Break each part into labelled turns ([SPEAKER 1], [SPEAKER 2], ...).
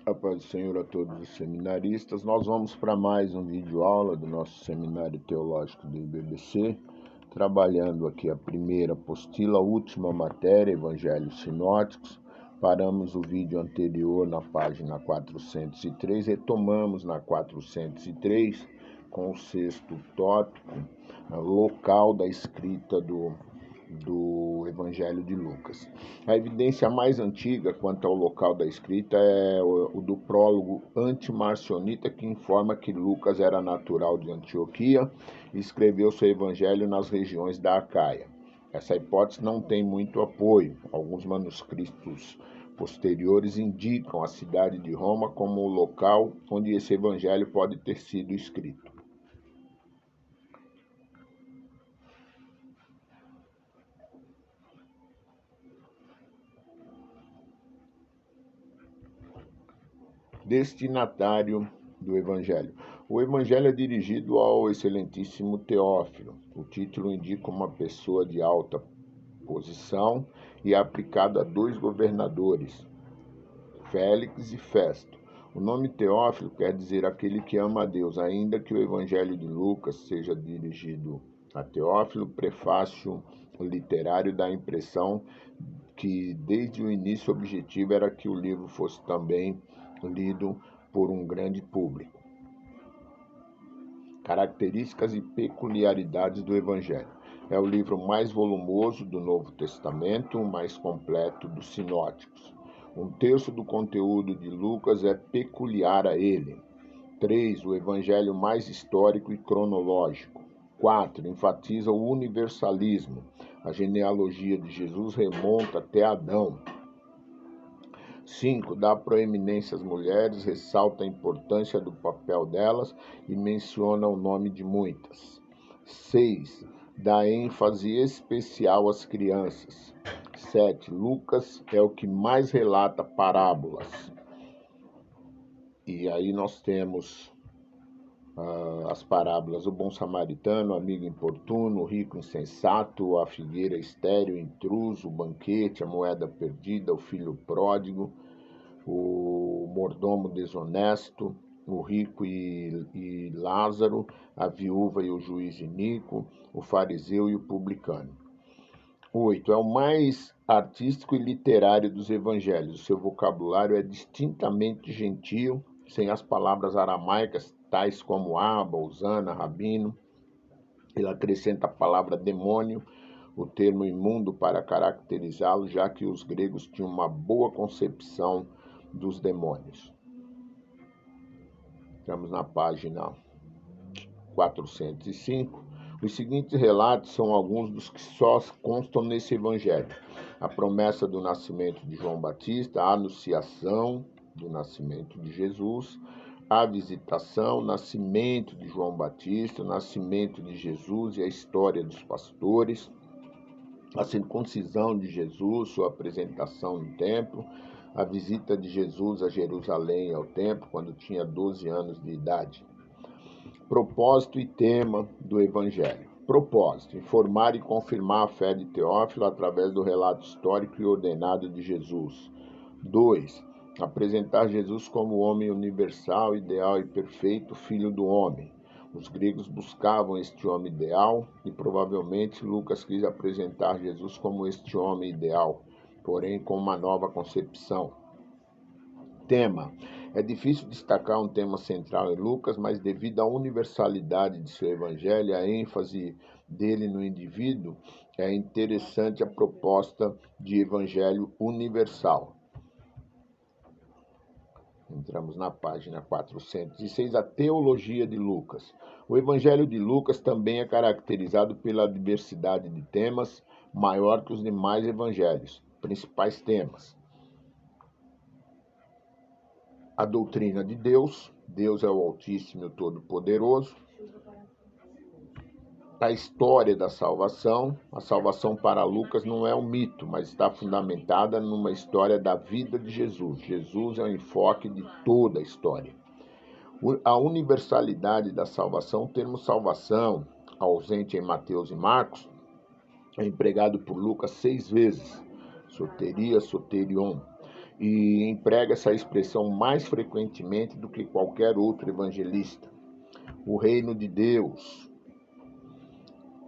[SPEAKER 1] A paz do Senhor a todos os seminaristas. Nós vamos para mais um vídeo aula do nosso Seminário Teológico do IBBC, trabalhando aqui a primeira apostila, a última matéria, Evangelhos Sinóticos. Paramos o vídeo anterior na página 403, retomamos na 403 com o sexto tópico, local da escrita do Evangelho de Lucas. A evidência mais antiga quanto ao local da escrita é o do prólogo antimarcionita, que informa que Lucas era natural de Antioquia e escreveu seu evangelho nas regiões da Acaia. Essa hipótese não tem muito apoio. Alguns manuscritos posteriores indicam a cidade de Roma como o local onde esse evangelho pode ter sido escrito. Destinatário do Evangelho. O Evangelho é dirigido ao excelentíssimo Teófilo. O título indica uma pessoa de alta posição e é aplicado a dois governadores, Félix e Festo. O nome Teófilo quer dizer aquele que ama a Deus, ainda que o Evangelho de Lucas seja dirigido a Teófilo. O prefácio literário dá a impressão que desde o início o objetivo era que o livro fosse também lido por um grande público. Características e peculiaridades do Evangelho. É o livro mais volumoso do Novo Testamento, o mais completo dos sinóticos. Um terço do conteúdo de Lucas é peculiar a ele. 3. O Evangelho mais histórico e cronológico. 4. Enfatiza o universalismo. A genealogia de Jesus remonta até Adão. 5. Dá proeminência às mulheres, ressalta a importância do papel delas e menciona o nome de muitas. 6. Dá ênfase especial às crianças. 7. Lucas é o que mais relata parábolas. E aí nós temos as parábolas: o bom samaritano, o amigo importuno, o rico insensato, a figueira estéril, o intruso, o banquete, a moeda perdida, o filho pródigo, o mordomo desonesto, o rico e Lázaro, a viúva e o juiz iníquo, o fariseu e o publicano. 8. É o mais artístico e literário dos evangelhos. O seu vocabulário é distintamente gentil, sem as palavras aramaicas, tais como aba, usana, rabino. Ele acrescenta a palavra demônio, o termo imundo, para caracterizá-lo, já que os gregos tinham uma boa concepção dos demônios. Estamos na página 405. Os seguintes relatos são alguns dos que só constam nesse evangelho: a promessa do nascimento de João Batista, a anunciação do nascimento de Jesus, a visitação, o nascimento de João Batista, o nascimento de Jesus e a história dos pastores, a circuncisão de Jesus, sua apresentação no templo, a visita de Jesus a Jerusalém e ao templo quando tinha 12 anos de idade. Propósito e tema do Evangelho. Propósito: informar e confirmar a fé de Teófilo através do relato histórico e ordenado de Jesus. 2. Apresentar Jesus como o homem universal, ideal e perfeito, filho do homem. Os gregos buscavam este homem ideal e provavelmente Lucas quis apresentar Jesus como este homem ideal, porém com uma nova concepção. Tema: é difícil destacar um tema central em Lucas, mas devido à universalidade de seu evangelho e à ênfase dele no indivíduo, é interessante a proposta de evangelho universal. Entramos na página 406, a teologia de Lucas. O Evangelho de Lucas também é caracterizado pela diversidade de temas, maior que os demais evangelhos. Principais temas: a doutrina de Deus, Deus é o Altíssimo e o Todo-Poderoso. A história da salvação. A salvação para Lucas não é um mito, mas está fundamentada numa história da vida de Jesus. Jesus é o enfoque de toda a história. A universalidade da salvação. O termo salvação, ausente em Mateus e Marcos, é empregado por Lucas 6 vezes. Soteria, soterion. e emprega essa expressão mais frequentemente do que qualquer outro evangelista. O reino de Deus.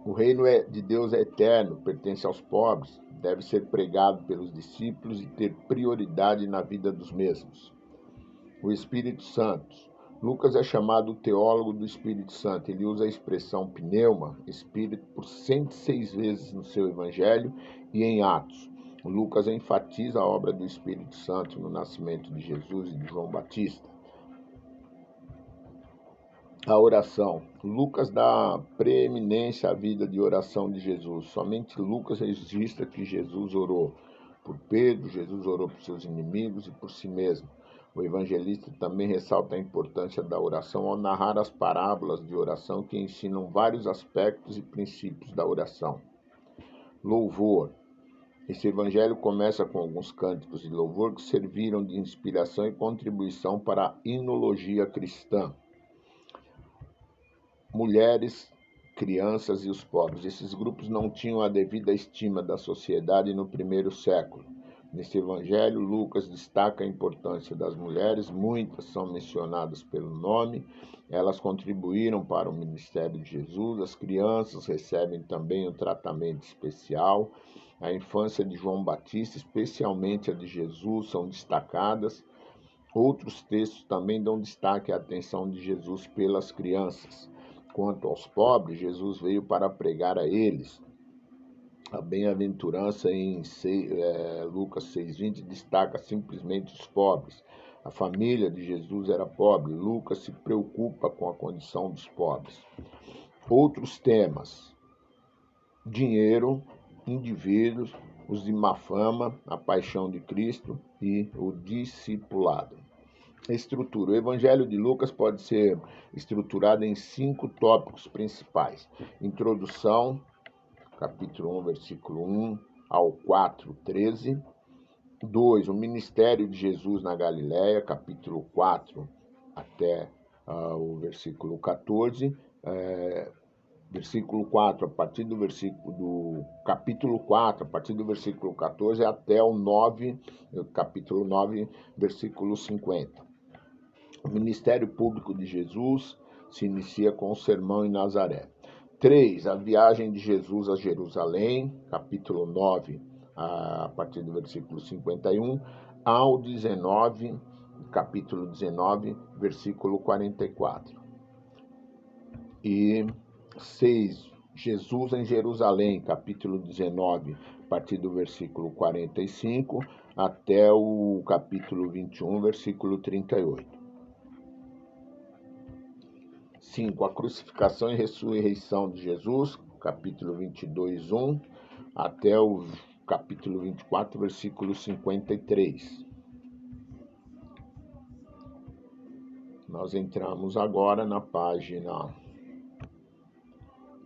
[SPEAKER 1] O reino de Deus é eterno, pertence aos pobres, deve ser pregado pelos discípulos e ter prioridade na vida dos mesmos. O Espírito Santo. Lucas é chamado o teólogo do Espírito Santo. Ele usa a expressão pneuma, Espírito, por 106 vezes no seu Evangelho e em Atos. Lucas enfatiza a obra do Espírito Santo no nascimento de Jesus e de João Batista. A oração. Lucas dá preeminência à vida de oração de Jesus. Somente Lucas registra que Jesus orou por Pedro, Jesus orou por seus inimigos e por si mesmo. O evangelista também ressalta a importância da oração ao narrar as parábolas de oração que ensinam vários aspectos e princípios da oração. Louvor. Esse evangelho começa com alguns cânticos de louvor que serviram de inspiração e contribuição para a himnologia cristã. Mulheres, crianças e os pobres. Esses grupos não tinham a devida estima da sociedade no primeiro século. Nesse evangelho, Lucas destaca a importância das mulheres, muitas são mencionadas pelo nome, elas contribuíram para o ministério de Jesus, as crianças recebem também um tratamento especial, a infância de João Batista, especialmente a de Jesus, são destacadas. Outros textos também dão destaque à atenção de Jesus pelas crianças. Quanto aos pobres, Jesus veio para pregar a eles. A bem-aventurança em Lucas 6,20 destaca simplesmente os pobres. A família de Jesus era pobre. Lucas se preocupa com a condição dos pobres. Outros temas: dinheiro, indivíduos, os de má fama, a paixão de Cristo e o discipulado. Estrutura. O Evangelho de Lucas pode ser estruturado em 5 tópicos principais. Introdução, capítulo 1, versículo 1 ao 4, 13. 2. O ministério de Jesus na Galileia, capítulo 4 até o versículo 14. Versículo 4, a partir do capítulo 4, a partir do versículo 14 até o 9, capítulo 9, versículo 50. O ministério público de Jesus se inicia com o sermão em Nazaré. 3. A viagem de Jesus a Jerusalém, capítulo 9, a partir do versículo 51, ao 19, capítulo 19, versículo 44. E 6. Jesus em Jerusalém, capítulo 19, a partir do versículo 45 até o capítulo 21, versículo 38. 5. A crucificação e ressurreição de Jesus, capítulo 22, 1 até o capítulo 24, versículo 53. Nós entramos agora na página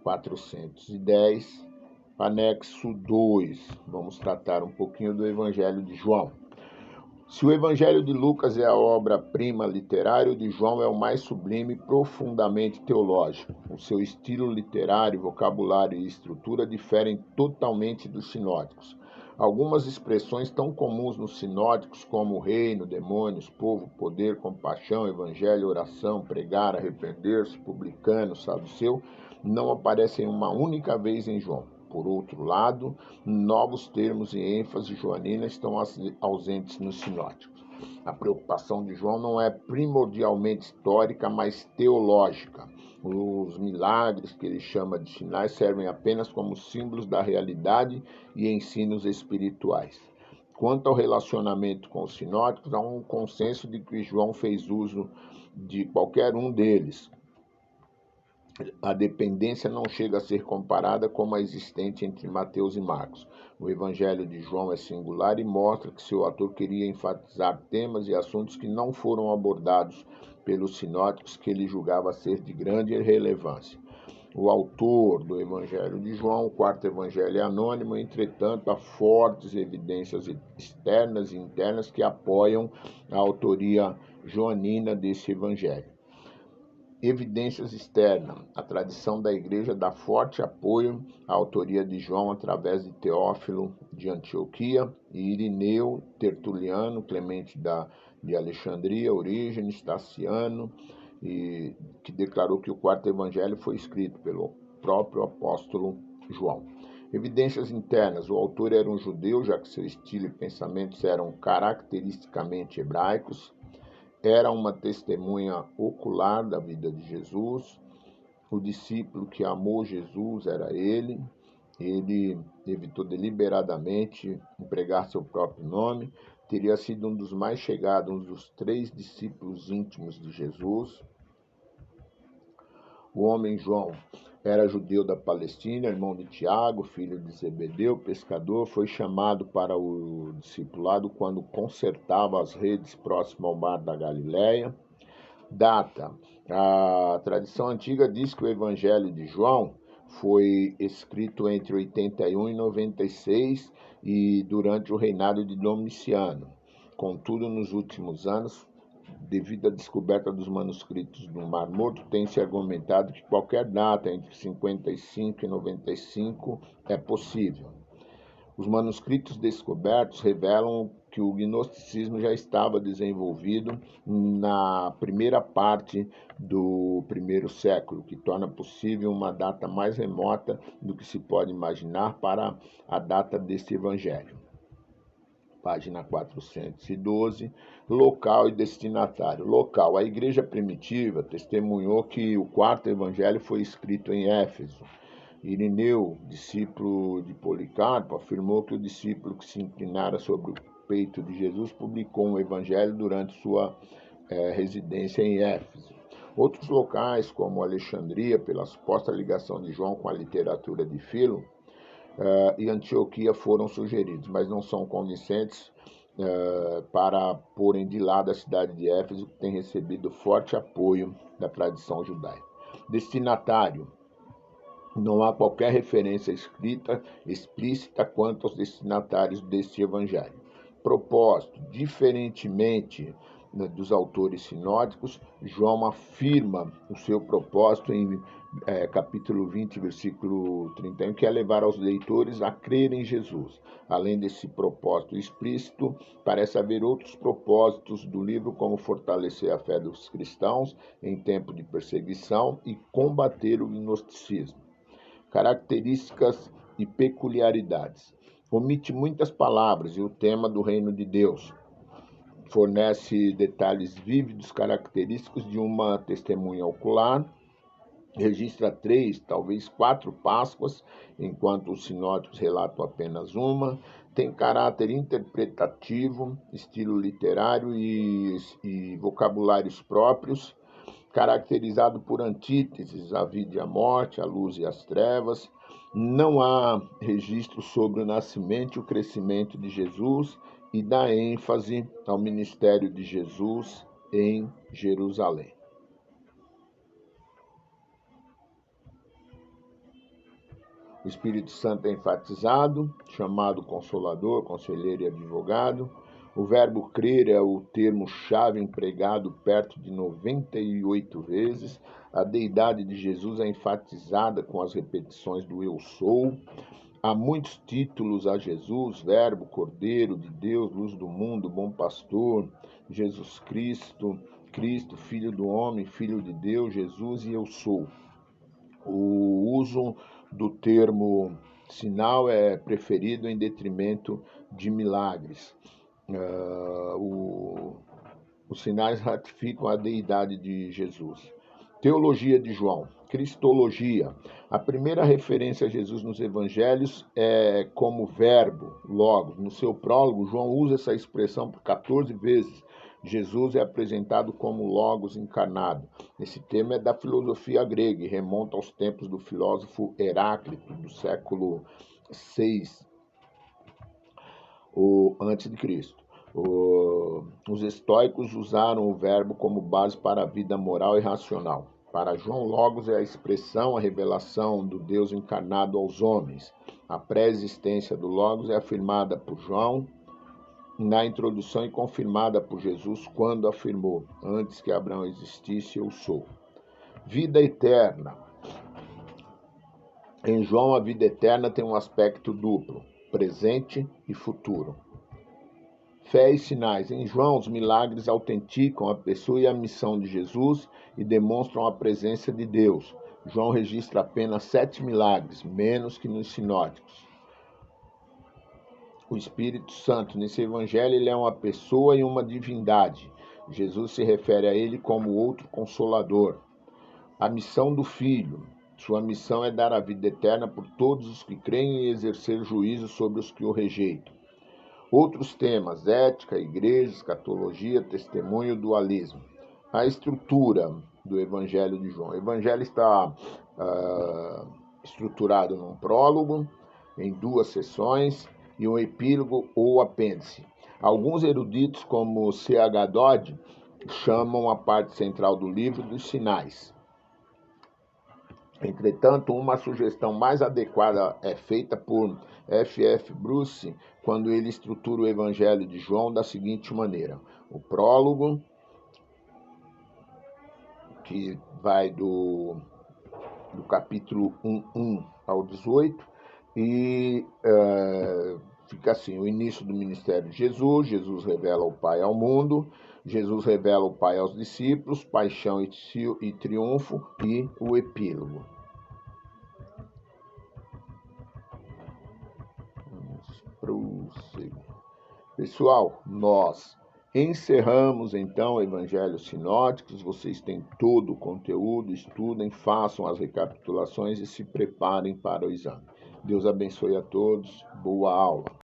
[SPEAKER 1] 410, anexo 2. Vamos tratar um pouquinho do Evangelho de João. Se o Evangelho de Lucas é a obra-prima literária, o de João é o mais sublime e profundamente teológico. O seu estilo literário, vocabulário e estrutura diferem totalmente dos sinóticos. Algumas expressões tão comuns nos sinóticos como reino, demônios, povo, poder, compaixão, evangelho, oração, pregar, arrepender-se, publicano, saduceu, não aparecem uma única vez em João. Por outro lado, novos termos e ênfase joanina estão ausentes nos sinóticos. A preocupação de João não é primordialmente histórica, mas teológica. Os milagres, que ele chama de sinais, servem apenas como símbolos da realidade e ensinos espirituais. Quanto ao relacionamento com os sinóticos, há um consenso de que João fez uso de qualquer um deles. A dependência não chega a ser comparada como a existente entre Mateus e Marcos. O Evangelho de João é singular e mostra que seu autor queria enfatizar temas e assuntos que não foram abordados pelos sinóticos, que ele julgava ser de grande relevância. O autor do Evangelho de João, o quarto evangelho, é anônimo, entretanto, há fortes evidências externas e internas que apoiam a autoria joanina desse evangelho. Evidências externas. A tradição da Igreja dá forte apoio à autoria de João através de Teófilo de Antioquia e Irineu, Tertuliano, Clemente de Alexandria, Orígenes, Taciano, que declarou que o quarto evangelho foi escrito pelo próprio apóstolo João. Evidências internas. O autor era um judeu, já que seu estilo e pensamentos eram caracteristicamente hebraicos. Era uma testemunha ocular da vida de Jesus. O discípulo que amou Jesus era ele. Ele evitou deliberadamente empregar seu próprio nome. Teria sido um dos mais chegados, um dos 3 discípulos íntimos de Jesus. O homem João era judeu da Palestina, irmão de Tiago, filho de Zebedeu, pescador. Foi chamado para o discipulado quando consertava as redes próximo ao mar da Galileia. Data. A tradição antiga diz que o Evangelho de João foi escrito entre 81 e 96 e durante o reinado de Domiciano. Contudo, nos últimos anos, devido à descoberta dos manuscritos do Mar Morto, tem-se argumentado que qualquer data entre 55 e 95 é possível. Os manuscritos descobertos revelam que o gnosticismo já estava desenvolvido na primeira parte do primeiro século, que torna possível uma data mais remota do que se pode imaginar para a data deste evangelho. Página 412, local e destinatário. Local. A igreja primitiva testemunhou que o quarto evangelho foi escrito em Éfeso. Irineu, discípulo de Policarpo, afirmou que o discípulo que se inclinara sobre o peito de Jesus publicou um evangelho durante sua residência em Éfeso. Outros locais, como Alexandria, pela suposta ligação de João com a literatura de Filo, e Antioquia foram sugeridos, mas não são convincentes para porem de lado a cidade de Éfeso, que tem recebido forte apoio da tradição judaica. Destinatário. Não há qualquer referência escrita explícita quanto aos destinatários deste evangelho. Propósito. Diferentemente dos autores sinóticos, João afirma o seu propósito em capítulo 20, versículo 31, que é levar aos leitores a crer em Jesus. Além desse propósito explícito, parece haver outros propósitos do livro, como fortalecer a fé dos cristãos em tempo de perseguição e combater o gnosticismo. Características e peculiaridades. Omite muitas palavras e o tema do reino de Deus. Fornece detalhes vívidos, característicos de uma testemunha ocular. Registra 3, talvez 4 Páscoas, enquanto os sinóticos relatam apenas uma. Tem caráter interpretativo, estilo literário e vocabulários próprios, caracterizado por antíteses, a vida e a morte, a luz e as trevas. Não há registro sobre o nascimento e o crescimento de Jesus e dá ênfase ao ministério de Jesus em Jerusalém. O Espírito Santo é enfatizado, chamado Consolador, Conselheiro e Advogado. O verbo crer é o termo-chave empregado perto de 98 vezes. A deidade de Jesus é enfatizada com as repetições do eu sou. Há muitos títulos a Jesus: Verbo, Cordeiro de Deus, Luz do Mundo, Bom Pastor, Jesus Cristo, Cristo, Filho do Homem, Filho de Deus, Jesus e eu sou. O uso do termo sinal é preferido em detrimento de milagres. Os sinais ratificam a deidade de Jesus. Teologia de João. Cristologia. A primeira referência a Jesus nos evangelhos é como verbo, logos. No seu prólogo, João usa essa expressão por 14 vezes. Jesus é apresentado como logos encarnado. Esse tema é da filosofia grega e remonta aos tempos do filósofo Heráclito, do século VI a.C. Os estoicos usaram o verbo como base para a vida moral e racional. Para João, Logos é a expressão, a revelação do Deus encarnado aos homens. A pré-existência do Logos é afirmada por João na introdução e confirmada por Jesus quando afirmou: antes que Abraão existisse, eu sou. Vida eterna. Em João, a vida eterna tem um aspecto duplo, presente e futuro. Fé e sinais. Em João, os milagres autenticam a pessoa e a missão de Jesus e demonstram a presença de Deus. João registra apenas 7 milagres, menos que nos sinóticos. O Espírito Santo, nesse evangelho, ele é uma pessoa e uma divindade. Jesus se refere a ele como outro consolador. A missão do Filho. Sua missão é dar a vida eterna por todos os que creem e exercer juízo sobre os que o rejeitam. Outros temas: ética, igreja, escatologia, testemunho, dualismo. A estrutura do Evangelho de João. O Evangelho está estruturado num prólogo, em 2 seções, e um epílogo ou apêndice. Alguns eruditos, como C.H. Dodd, chamam a parte central do livro dos sinais. Entretanto, uma sugestão mais adequada é feita por F.F. Bruce quando ele estrutura o Evangelho de João da seguinte maneira: o prólogo, que vai do capítulo 1 ao 18, e fica assim: o início do ministério de Jesus, Jesus revela o Pai ao mundo, Jesus revela o Pai aos discípulos, paixão e triunfo, e o epílogo. Pessoal, nós encerramos então Evangelhos Sinóticos. Vocês têm todo o conteúdo, estudem, façam as recapitulações e se preparem para o exame. Deus abençoe a todos. Boa aula.